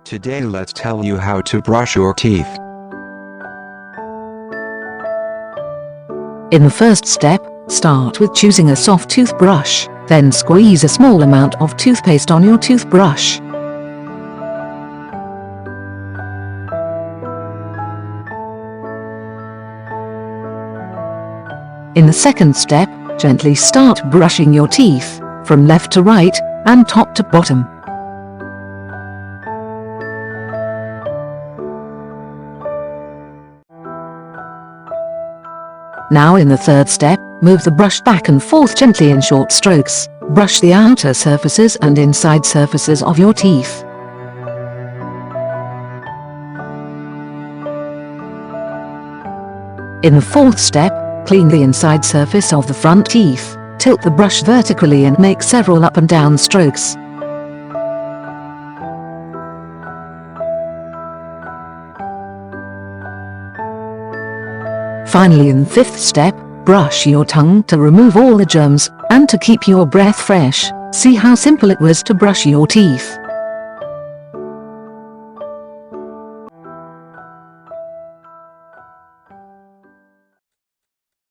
Today let's tell you how to brush your teeth. In the first step, start with choosing a soft toothbrush, then squeeze a small amount of toothpaste on your toothbrush. In the second step, gently start brushing your teeth, from left to right, and top to bottom. Now in the third step, move the brush back and forth gently in short strokes. Brush the outer surfaces and inside surfaces of your teeth. In the fourth step, clean the inside surface of the front teeth. Tilt the brush vertically and make several up and down strokes. Finally, in the fifth step, brush your tongue to remove all the germs, and to keep your breath fresh. See how simple it was to brush your teeth.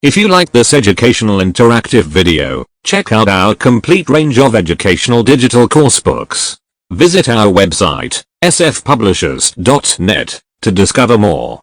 If you like this educational interactive video, check out our complete range of educational digital coursebooks. Visit our website, sfpublishers.net, to discover more.